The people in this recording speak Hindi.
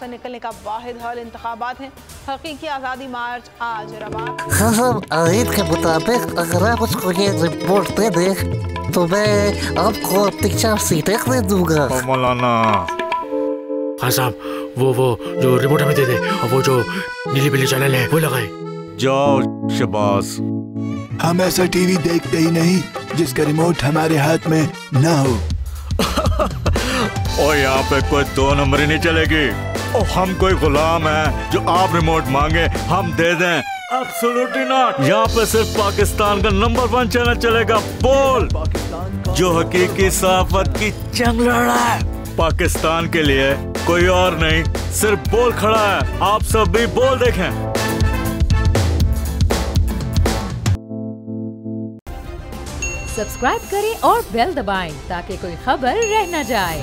से निकलने का वाहिद हल इंतखाबात हैं। हकीकी आज़ादी मार्च आज रवा। हम आयत के मुताबिक अगर आप उसको ये रिपोर्ट दे दें तो मैं आपको 3-4 सीटें दे दूंगा। मौलाना हाँ साहब, वो जो रिमोट हमें दे दे और वो जो नीली पीली चैनल है वो लगाए। जाओ शबाज। हम ऐसा टीवी देखते ही नहीं जिसका रिमोट हमारे हाथ में ना हो। और यहाँ पे कोई 2 नंबर ही नहीं चलेगी। और हम कोई गुलाम है जो आप रिमोट मांगे हम दे दें? Absolutely not. यहाँ पे सिर्फ पाकिस्तान का नंबर 1 चैनल चलेगा, बोल, जो हकीकी सहाफत की जंग लड़ रहा है। पाकिस्तान के लिए कोई और नहीं, सिर्फ बोल खड़ा है। आप सब भी बोल देखें। सब्सक्राइब करें और बेल दबाएं ताकि कोई खबर रह न जाए।